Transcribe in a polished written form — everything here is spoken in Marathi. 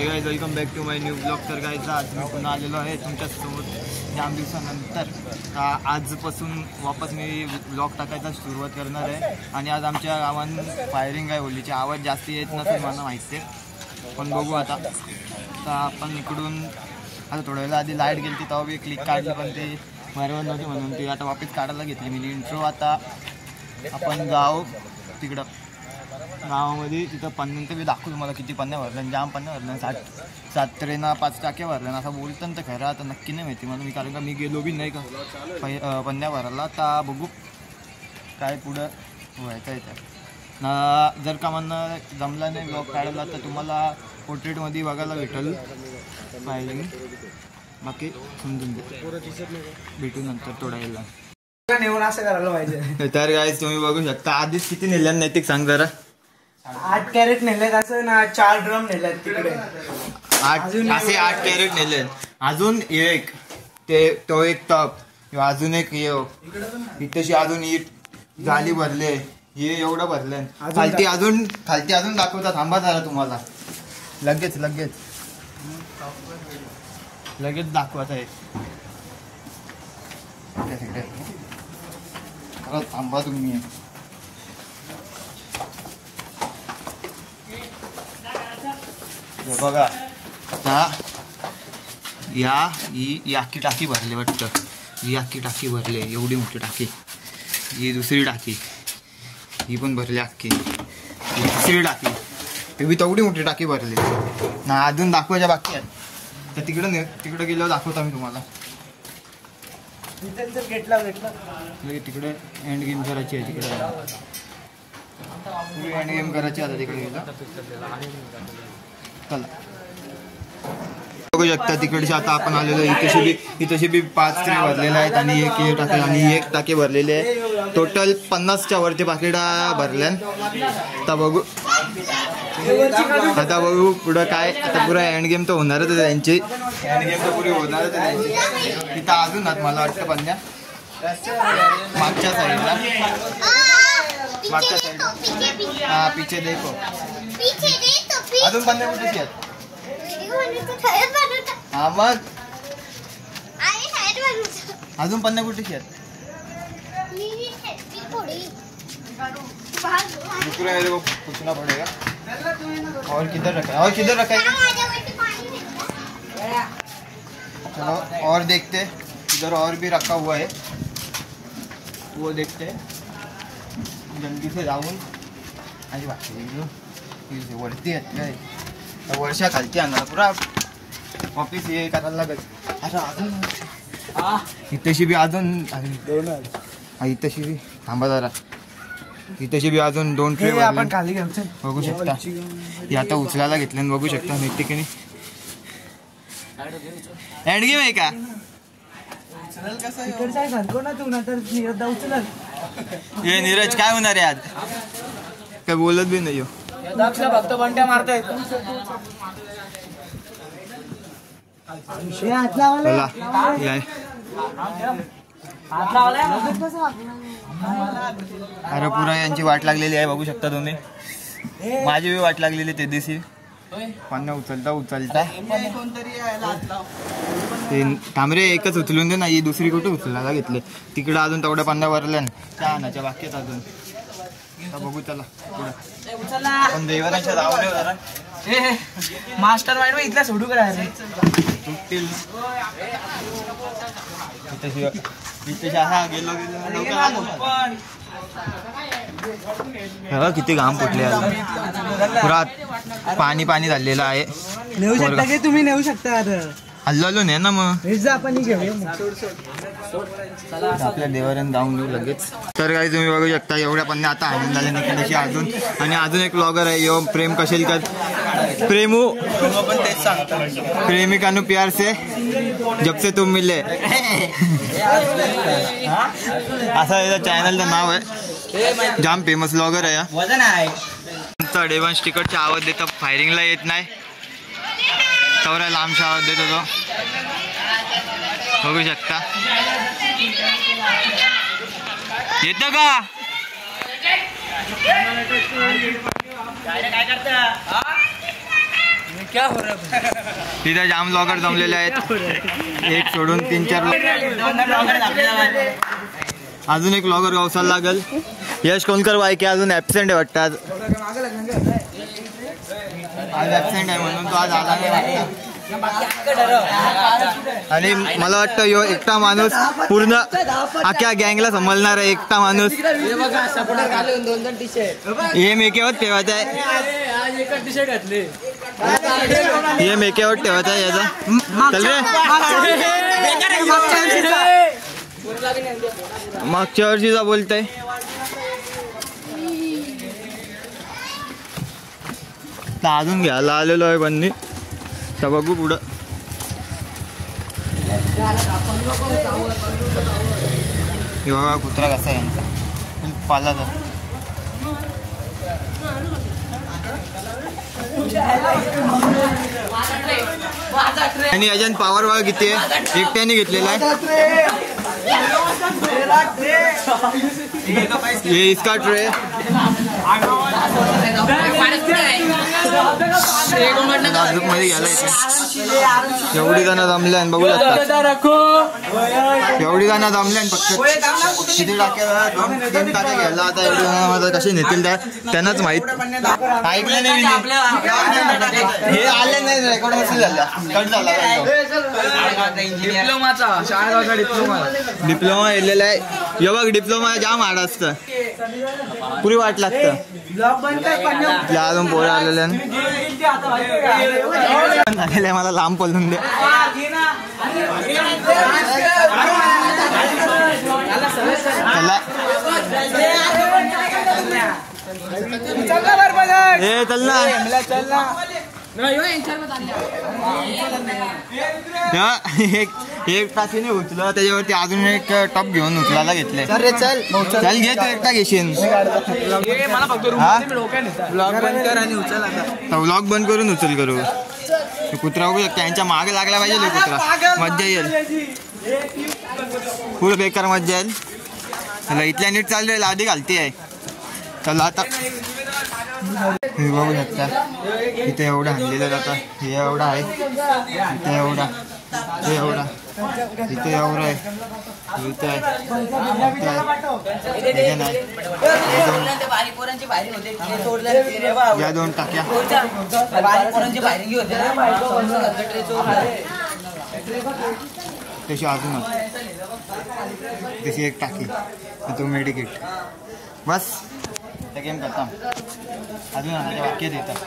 Guys welcome back to my new blog. तर गाइस आज मी पुन्हा आलेलो आहे तुमच्यासमोर जाम दिवसानंतर. आजपासून वापस मी ब्लॉग टाकायचा सुरुवात करणार आहे. आणि आज आमच्या गावात फायरिंग आहे होलीची. आवाज जास्त येत नसेल मला माहिती आहे, पण बघू आता. तर आपण इकडून आता थोड्या वेळा आधी लाईट गेली तेव्हा मी क्लिक काढली, पण ते बरोबर नव्हती म्हणून ती आता वापस काढायला घेतली मी इंट्रो. आता आपण जाऊ तिकडं गावामध्ये, तिथं पन्न्यांचं मी दाखवू तुम्हाला किती पन्न्या भरल्या. जाम पन्न्या भरल्या, 7 ट्रेना 5 टाक्या भरल्या असं बोलतं. तर खरं आता नक्की नाही माहिती मला, मी कारण का मी गेलो बी नाही का पन्न्या भरायला. तर बघू काय पुढं व्हायचं आहे तर. जर का म्हणणं जमला नाही ब्लॉग काढायला तर तुम्हाला पोर्ट्रेटमध्ये बघायला भेटेल फायरिंग. बाकी समजून भेटू नंतर थोड्या वेळेला. असं करायला पाहिजे. तर गाईस तुम्ही बघू शकता आधीच किती नेल्या नैतिक सांग जरा. 8 कॅरेट नेलेत असं ना, 4 ड्रम नेलेत तिकडे. 8 कॅरेट नेले. अजून एक तो एक टप, अजून एक इथेशी अजून इट गाली भरले, हे एवढं भरले. खालती अजून दाखवता. थांबा जरा तुम्हाला लगेच दाखवत आहे. थांबा तुम्ही. बघा आता ही अख्खी टाकी भरली वाटतं. ही अख्खी टाकी भरली, एवढी मोठी टाकी. ही दुसरी टाकी, ही पण भरली अख्खी. ही तिसरी टाकी, ही बी तेवढी मोठी टाकी भरली ना. अजून दाखवायच्या बाकी आहेत. तर तिकडं गेल्यावर दाखवतो मी तुम्हाला. तिकडे एंड गेम करायची आहे. तिकडे एंड गेम करायची आता तिकडे गेला. चला बघू शकता तिकडचे आता आपण आलेलो. इथेशी बी 5 ट्रे भरलेले आहेत आणि एक टाके भरलेले आहे. टोटल 50च्या वरती पाकिटा भरल्या. आता बघू पुढं काय. आता पुरा एंड गेम तर होणारच आहे त्यांची. एंड गेम तर पुरी होणारच आहे त्यांची. तिथं अजून ना मला वाटतं पन्न्या मागच्या साईडला हा पिछे देखो. अजून पन्न्या कुठेच आहेत. हा मग अजून पन्न्या कुठेच आहेत. पूछना पड़ेगा और किधर रखा है. चलो और देखते, इधर और भी रखा हुआ है वो देखते जल्दी से जाऊन. आणि वरती आहेत काय वर्षा खालती आणणार पुरा ऑफिस हे करायला लागत. अच्छा अजून इथेशी बी अजून इथेशी बी थांबा जरा. इथेशी बी अजून 2 ट्रे आपण खाली घ्यायचं बघू शकता. हे आता उचलायला घेतले बघू शकता. नैतिकने एंड गेम आहे का. हे नीरज काय होणार आहे आज. काय बोलत बी नाही. फक्त बंट्या मारताय. अरे पुरा यांची वाट लागलेली आहे बघू शकता तुम्ही. माझी बी वाट लागलेली ते दिवशी. पन्न्या उचलता ते थांबरे एकच उचलून दे ना. ही दुसरी कुठे उचलायला घेतले. तिकडे अजून तेवढ्या पन्न्या भरल्या त्या आणाच्या बाकीत अजून. बघू चला पण देवाच्या रावले जरा. मास्टर माइंड इथला सोडू करायचं तुटतील. किती घाम फुटले. पुरा पाणी झालेलं आहे. नेऊ शकता की तुम्ही नेऊ शकता. हल्लो नाही ना मग आपण आपल्या देवाऱ्यानं जाऊन देऊ लगेच. तर काही तुम्ही बघू शकता एवढ्या पन्न्या आता आणून झाले नाही अजून. आणि अजून एक ब्लॉगर आहे यो प्रेम कशेल का प्रेमू पण तेच सांगतो. प्रेमिकानु प्यार से जब से तुम मिले असं याचं चॅनलचं नाव आहे. जाम फेमस ब्लॉगर आहे. देवांश तिकडचा आवाज देतो. फायरिंगला येत नाही तेवढा लांबचा आवाज देतो तो. बघू शकता येतं का. काय करता तिथे जाम ब्लॉगर जमलेले आहेत, एक सोडून 3-4 अजून एक ब्लॉगर गावसाला लागल. यश कोणकर वायके अजून ॲबसेंट आहे वाटतं आज ॲबसेंट आहे म्हणून तो आज आला नाही वाटतं. आणि मला वाटतं यो एकटा माणूस पूर्ण अख्या गँगला सांभाळणार आहे, एकटा माणूस. हे मेकेवर ठेवायचं आहे, हे मेकेवर ठेवायचं आहे याचा. चल रे, मागच्या वर्षीचा बोलतय. अजून घ्यायला आलेलो आहे बन्नी, तर बघू पुढं. बघा कुत्रा कसा आहे यांचा, पाला तर आणि याच्यात पॉवर वाळ किती आहे, एकट्याने घेतलेला आहे. ये इसका ट्रे मध्ये घ्यायला येते. एवढी जण जमल्या बघू शकता, एवढी जण जमल्या फक्त किती टाक्या 2 टाक्या घ्यायला. आता एवढी जण कशी नेतील त्यांनाच माहित. ऐकलं नाही हे आले नाही, रेकॉर्ड नसेल झाला, कट झाला. डिप्लोमा येलेला आहे. हे बघ डिप्लोमा जाम हार्ड असतं, पुरी वाट लागतं. अजून पोरं आलेले आलेले मला लांब पळून दे. हे चल ना, एक टाकीने उचलं, त्याच्यावरती अजून एक टप घेऊन उचलायला घेतले. चल चल घे, तू एकटा घेशील. व्लॉग बंद करून उचल करू. कुत्रा बघू शकता, यांच्या मागे लागला पाहिजे कुत्रा, मज्जा येईल, खूप बेकार मज्जा येईल. इथल्या नीट चालू आहे, आधी घालती आहे. चला आता बघू शकता, इथे एवढं आणलेलं जातं. हे एवढं आहे, इथे एवढा, हे एवढा, इथे एवढं आहे, इथे आहे, या 2 टाक्या तशी अजून तशी एक टाकी, तो मेडिकेट. बस गेम करता अजून बाकी देतात.